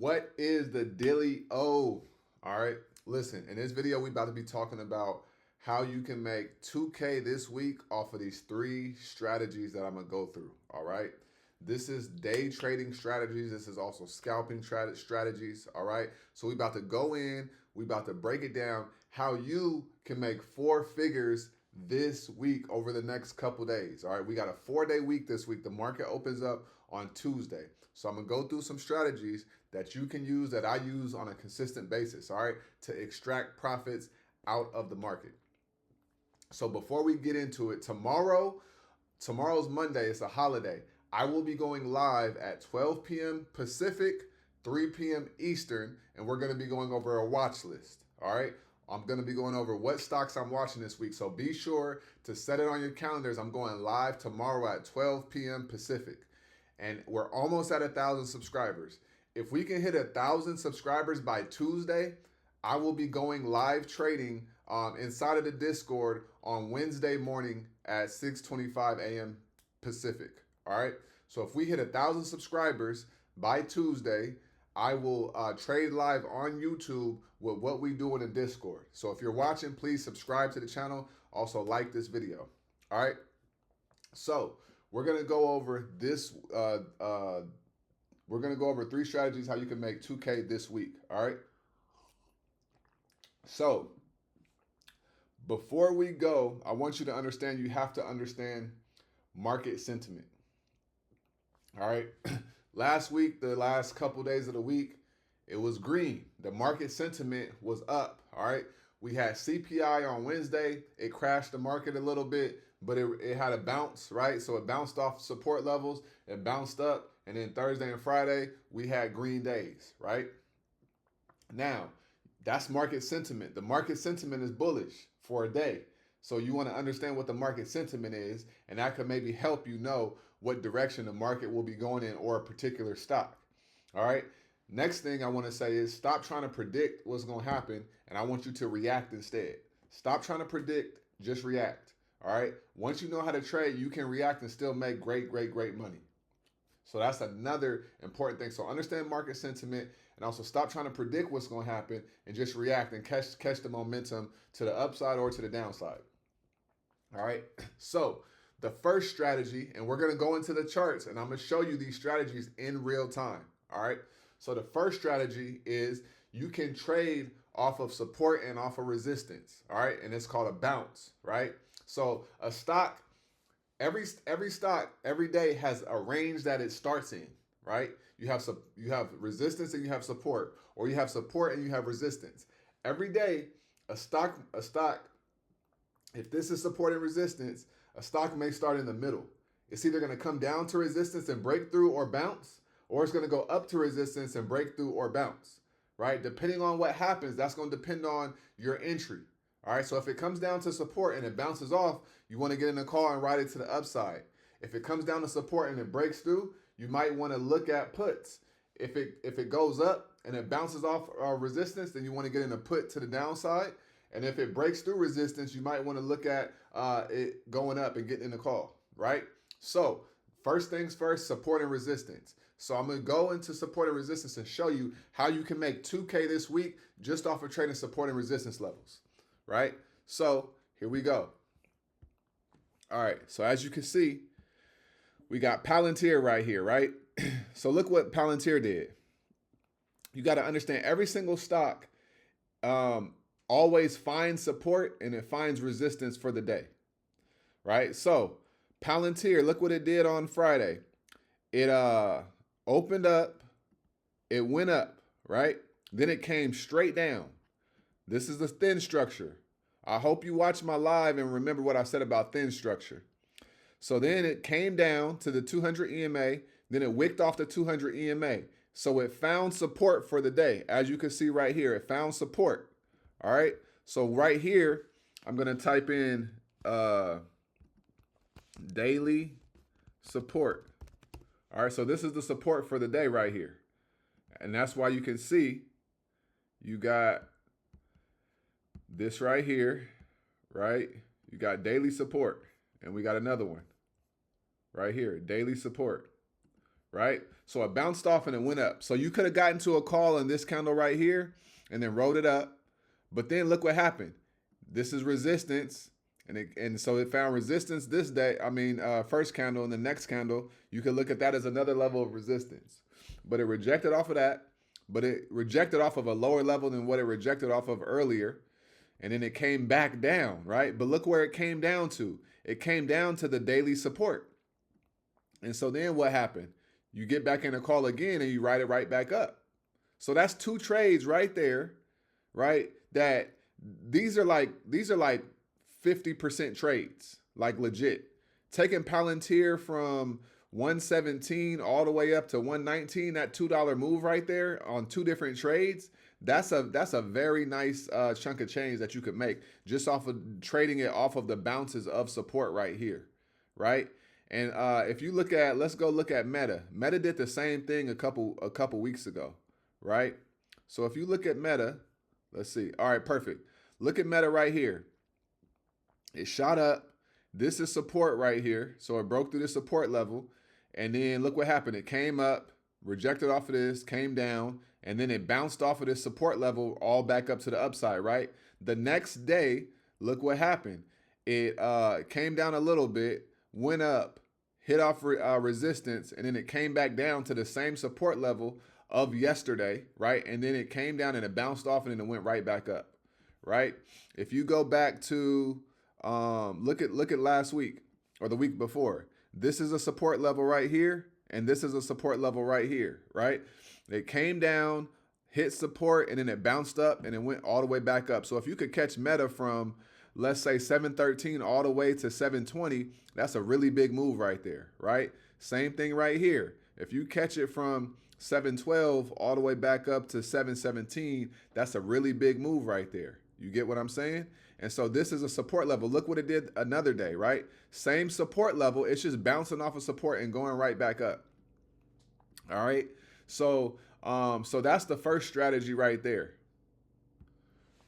What is the Dilly O? All right, listen, in this video, we about to be talking about how you can make 2K this week off of these three strategies that I'm gonna go through. All right, this is day trading strategies. This is also scalping strategies. All right, so we about to go in, we about to break it down how you can make four figures this week over the next couple days. All right, we got a 4-day week this week. The market opens up on Tuesday. So I'm gonna go through some strategies that you can use, that I use on a consistent basis, all right, to extract profits out of the market. So before we get into it, tomorrow's Monday, it's a holiday. I will be going live at 12 p.m. Pacific, 3 p.m. Eastern, and we're gonna be going over a watch list, all right? I'm gonna be going over what stocks I'm watching this week. So be sure to set it on your calendars. I'm going live tomorrow at 12 p.m. Pacific. And we're almost at 1,000 subscribers. If we can hit 1,000 subscribers by Tuesday, I will be going live trading inside of the Discord on Wednesday morning at 6:25 a.m. Pacific. All right. So if we hit 1,000 subscribers by Tuesday, I will trade live on YouTube with what we do in the Discord. So if you're watching, please subscribe to the channel. Also like this video. All right. So we're gonna go over this. We're gonna go over three strategies how you can make 2K this week. All right. So before we go, I want you to understand. You have to understand market sentiment. All right. Last week, the last couple days of the week, it was green. The market sentiment was up. All right. We had CPI on Wednesday. It crashed the market a little bit, but it had a bounce, right? So it bounced off support levels, it bounced up, and then Thursday and Friday, we had green days, right? Now, that's market sentiment. The market sentiment is bullish for a day. So you want to understand what the market sentiment is, and that could maybe help you know what direction the market will be going in or a particular stock. All right. Next thing I want to say is stop trying to predict what's going to happen, and I want you to react instead. Stop trying to predict, just react. All right. Once you know how to trade, you can react and still make great money. So that's another important thing. So understand market sentiment and also stop trying to predict what's going to happen and just react and catch the momentum to the upside or to the downside. All right. So the first strategy, and we're going to go into the charts and I'm going to show you these strategies in real time. All right. So the first strategy is you can trade off of support and off of resistance. All right. And it's called a bounce, right? So a stock, every stock every day has a range that it starts in, right? You have resistance and you have support, or you have support and you have resistance. Every day, a stock, if this is support and resistance, a stock may start in the middle. It's either going to come down to resistance and break through or bounce, or it's going to go up to resistance and break through or bounce, right? Depending on what happens, that's going to depend on your entry. All right, so if it comes down to support and it bounces off, you want to get in the call and ride it to the upside. If it comes down to support and it breaks through, you might want to look at puts. If it goes up and it bounces off resistance, then you want to get in a put to the downside. And if it breaks through resistance, you might want to look at it going up and getting in the call, right? So first things first, support and resistance. So I'm going to go into support and resistance and show you how you can make 2K this week just off of trading support and resistance levels. Right? So here we go. All right. So as you can see, we got Palantir right here, right? So look what Palantir did. You got to understand every single stock always finds support and it finds resistance for the day, right? So Palantir, look what it did on Friday. It opened up, it went up, right? Then it came straight down. This is the thin structure. I hope you watch my live and remember what I said about thin structure. So then it came down to the 200 EMA, then it wicked off the 200 EMA. So it found support for the day. As you can see right here, it found support. All right. So right here, I'm going to type in daily support. All right. So this is the support for the day right here. And that's why you can see you got this right here, right? You got daily support, and we got another one right here, daily support, right? So it bounced off and it went up. So you could have gotten to a call on this candle right here and then rode it up. But then look what happened. This is resistance. And so it found resistance this day. First candle, and the next candle, you could look at that as another level of resistance. But it rejected off of that. But it rejected off of a lower level than what it rejected off of earlier. And then it came back down, right? But look where it came down to. It came down to the daily support. And so then what happened? You get back in a call again and you ride it right back up. So that's two trades right there, right? That these are like 50% trades, like legit. Taking Palantir from 117 all the way up to 119, that $2 move right there on two different trades, that's a very nice chunk of change that you could make just off of trading it off of the bounces of support right here, right? And if you look at, let's go look at Meta. Meta did the same thing a couple weeks ago, right? So if you look at Meta, let's see. All right, perfect. Look at Meta right here. It shot up. This is support right here. So it broke through the support level. And then look what happened. It came up, rejected off of this, came down, and then it bounced off of this support level all back up to the upside, right? The next day, look what happened. It came down a little bit, went up, hit off resistance, and then it came back down to the same support level of yesterday, right? And then it came down and it bounced off and then it went right back up, right? If you go back to look at last week or the week before, this is a support level right here, and this is a support level right here, right? It came down, hit support, and then it bounced up and it went all the way back up. So if you could catch Meta from, let's say 713 all the way to 720, that's a really big move right there, right? Same thing right here. If you catch it from 712 all the way back up to 717, that's a really big move right there. You get what I'm saying? And so this is a support level. Look what it did another day, right? Same support level. It's just bouncing off of support and going right back up. All right. So that's the first strategy right there.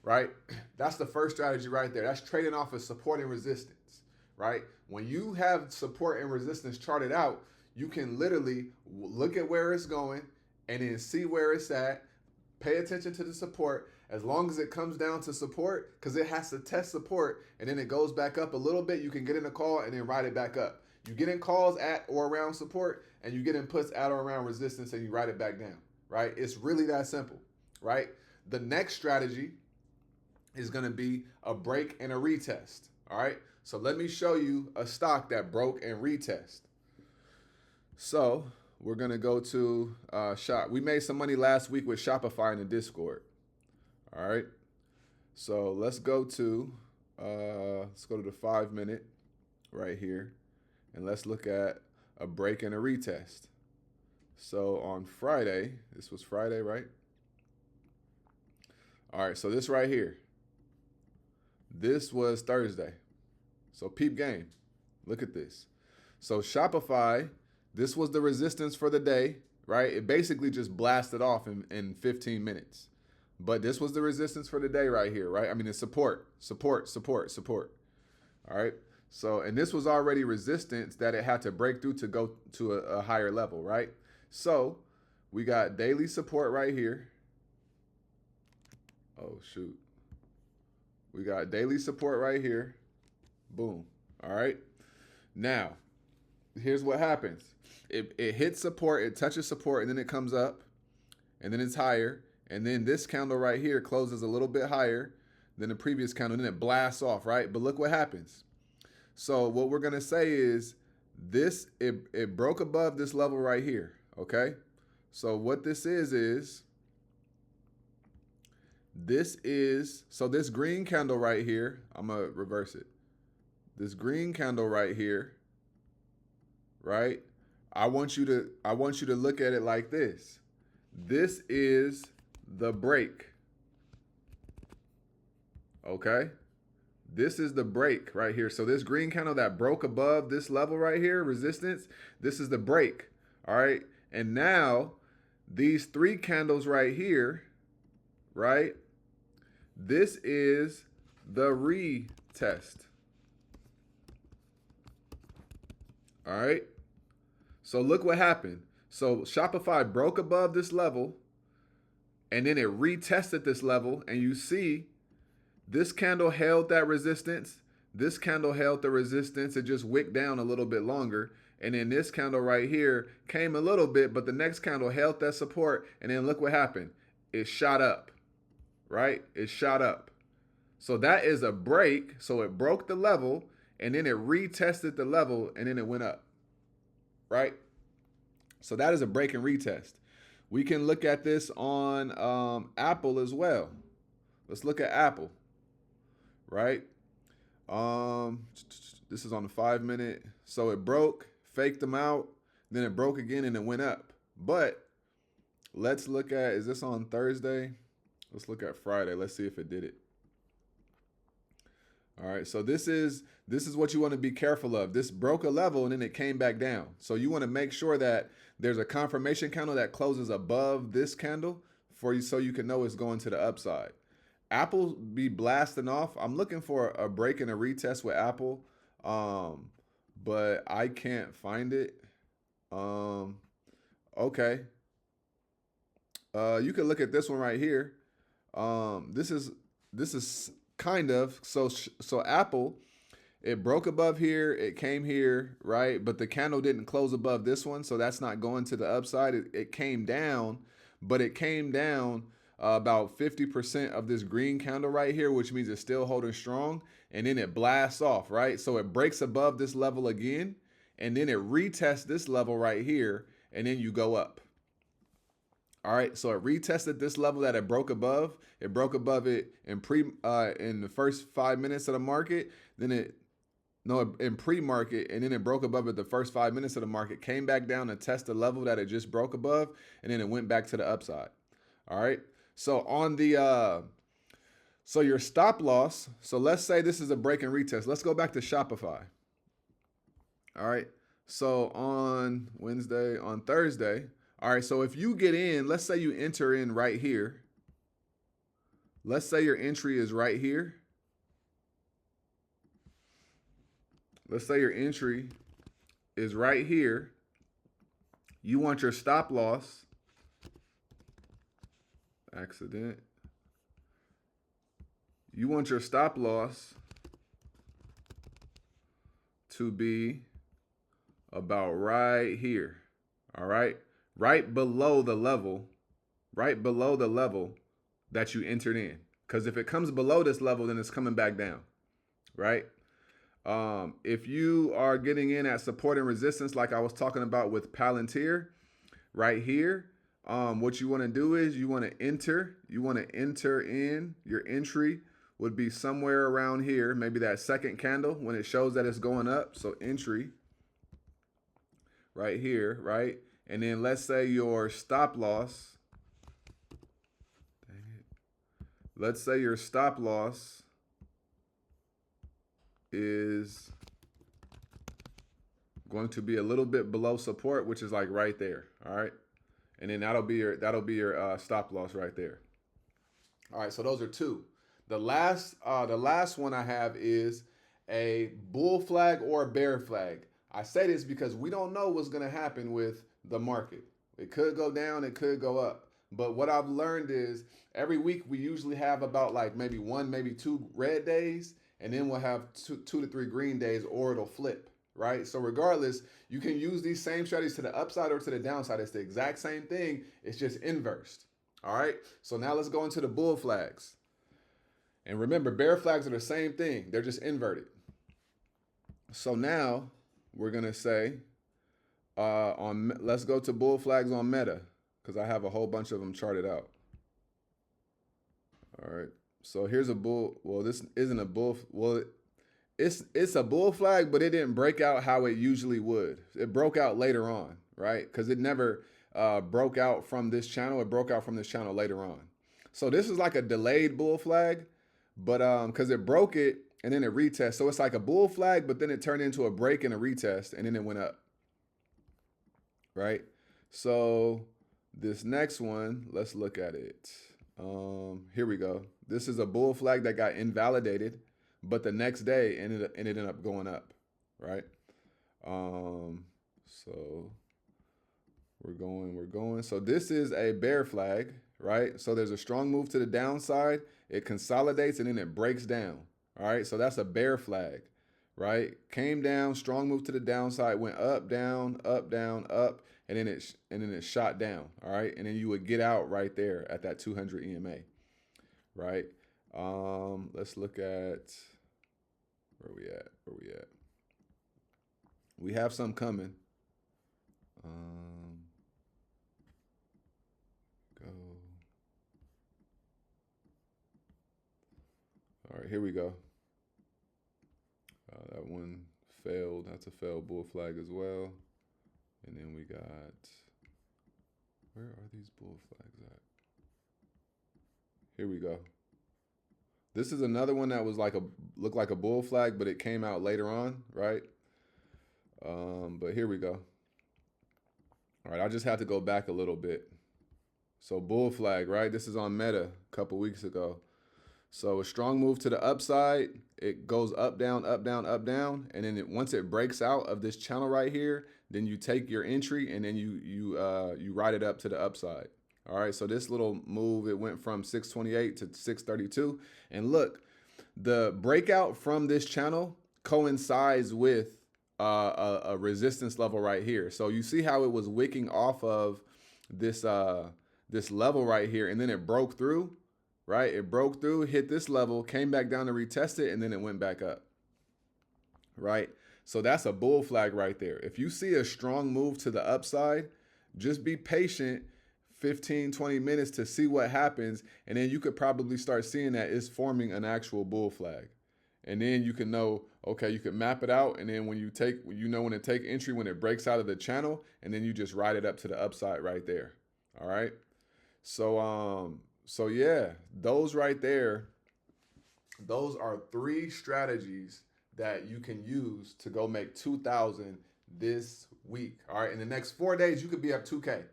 Right? That's the first strategy right there. That's trading off of support and resistance, right? When you have support and resistance charted out, you can literally look at where it's going and then see where it's at, pay attention to the support. As long as it comes down to support, because it has to test support, and then it goes back up a little bit, you can get in a call and then ride it back up. You get in calls at or around support, and you get in puts at or around resistance, and you ride it back down, right? It's really that simple, right? The next strategy is going to be a break and a retest, all right? So let me show you a stock that broke and retest. So we're going to go to Shop. We made some money last week with Shopify in the Discord. All right, so let's go to the 5 minute right here, and let's look at a break and a retest. So on Friday, this was Friday, right? All right, so this right here, this was Thursday. So peep game, look at this. So Shopify, this was the resistance for the day, right? It basically just blasted off in 15 minutes. But this was the resistance for the day right here, right? I mean, it's support. All right. So, and this was already resistance that it had to break through to go to a higher level, right? So we got daily support right here. Oh, shoot. We got daily support right here. Boom. All right. Now, here's what happens. It hits support, it touches support, and then it comes up, and then it's higher. And then this candle right here closes a little bit higher than the previous candle, and then it blasts off, right? But look what happens. So what we're going to say is this, it broke above this level right here, okay? So what this is so this green candle right here, I'm going to reverse it. This green candle right here, right? I want you to look at it like this. This is the break. Okay? This is the break right here. So this green candle that broke above this level right here, resistance, this is the break. All right? And now these three candles right here, right? This is the retest. All right? So look what happened. So Shopify broke above this level and then it retested this level, and you see this candle held that resistance. This candle held the resistance. It just wicked down a little bit longer. And then this candle right here came a little bit, but the next candle held that support. And then look what happened. It shot up, right? It shot up. So that is a break. So it broke the level and then it retested the level and then it went up, right? So that is a break and retest. We can look at this on Apple as well. Let's look at Apple, right? This is on the 5-minute. So it broke, faked them out, then it broke again and it went up. But let's look at, is this on Thursday? Let's look at Friday. Let's see if it did it. All right, so this is what you want to be careful of. This broke a level and then it came back down. So you want to make sure that there's a confirmation candle that closes above this candle for you, so you can know it's going to the upside. Apple be blasting off. I'm looking for a break and a retest with Apple, but I can't find it. Okay. You can look at this one right here. This is kind of so Apple, it broke above here, it came here, right? But the candle didn't close above this one, so that's not going to the upside. It came down, but it came down about 50% of this green candle right here, which means it's still holding strong, and then it blasts off, right? So it breaks above this level again, and then it retests this level right here, and then you go up. All right, so it retested this level that it broke above. It broke above it in the first 5 minutes of the market. Then in pre-market, and then it broke above it the first 5 minutes of the market. Came back down to test the level that it just broke above, and then it went back to the upside. All right. So on the so your stop loss. So let's say this is a break and retest. Let's go back to Shopify. All right. So on Thursday. All right, so if you get in, let's say you enter in right here. Let's say your entry is right here. Let's say your entry is right here. You want your stop loss. Accident. You want your stop loss to be about right here. All right. Right below the level that you entered in. Because if it comes below this level, then it's coming back down, right? If you are getting in at support and resistance, like I was talking about with Palantir, right here, what you want to do is you want to enter in. Your entry would be somewhere around here, maybe that second candle when it shows that it's going up. So entry right here, right? And then let's say your stop loss, let's say your stop loss is going to be a little bit below support, which is like right there. All right. And then that'll be your stop loss right there. All right. So those are two. The last one I have is a bull flag or a bear flag. I say this because we don't know what's going to happen with the market. It could go down, it could go up. But what I've learned is every week we usually have about like maybe 1, maybe 2 red days, and then we'll have 2 to 3 green days, or it'll flip, right? So regardless, you can use these same strategies to the upside or to the downside. It's the exact same thing. It's just inversed. All right. So now let's go into the bull flags. And remember, bear flags are the same thing. They're just inverted. So now we're going to say, let's go to bull flags on Meta, because I have a whole bunch of them charted out. All right. So here's a bull. Well, this isn't a bull. Well, it's a bull flag, but it didn't break out how it usually would. It broke out later on, right? Because it never broke out from this channel. It broke out from this channel later on. So this is like a delayed bull flag, but because it broke it and then it retest. So it's like a bull flag, but then it turned into a break and a retest, and then it went up. Right? So this next one, let's look at it. Here we go. This is a bull flag that got invalidated, but the next day it ended up going up, right? So We're going. So this is a bear flag, right? So there's a strong move to the downside. It consolidates and then it breaks down. All right. So that's a bear flag, right? Came down, strong move to the downside, went up, down, up, down, up, and then it shot down. All right. And then you would get out right there at that 200 EMA, right? Let's look at where we at. Where we at? We have some coming. Go. All right, here we go. That one failed. That's a failed bull flag as well. And then we got, where are these bull flags at? Here we go. This is another one that was looked like a bull flag, but it came out later on, right? But here we go. All right, I just have to go back a little bit. So bull flag, right? This is on Meta a couple weeks ago. So a strong move to the upside, it goes up, down, up, down, up, down, and then once it breaks out of this channel right here, then you take your entry and then you ride it up to the upside. All right, so this little move, it went from 628 to 632, and look, the breakout from this channel coincides with a resistance level right here. So you see how it was wicking off of this this level right here, and then it broke through. Right? It broke through, hit this level, came back down to retest it, and then it went back up. Right? So that's a bull flag right there. If you see a strong move to the upside, just be patient 15, 20 minutes to see what happens. And then you could probably start seeing that it's forming an actual bull flag. And then you can know, okay, you can map it out. And then when you know when to take entry, when it breaks out of the channel, and then you just ride it up to the upside right there. All right. So yeah, those right there, those are 3 strategies that you can use to go make 2,000 this week. All right. In the next 4 days, you could be up 2K.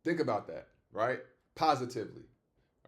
Think about that, right? Positively.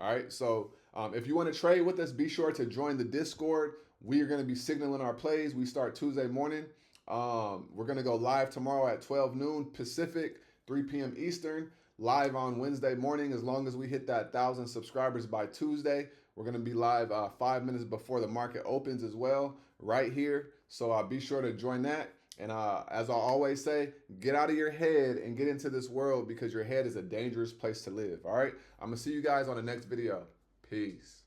All right. So if you want to trade with us, be sure to join the Discord. We are going to be signaling our plays. We start Tuesday morning. We're going to go live tomorrow at 12 noon Pacific, 3 p.m. Eastern. Live on Wednesday morning, as long as we hit that 1,000 subscribers by Tuesday. We're going to be live 5 minutes before the market opens as well, right here. So be sure to join that. And as I always say, get out of your head and get into this world, because your head is a dangerous place to live. All right. I'm going to see you guys on the next video. Peace.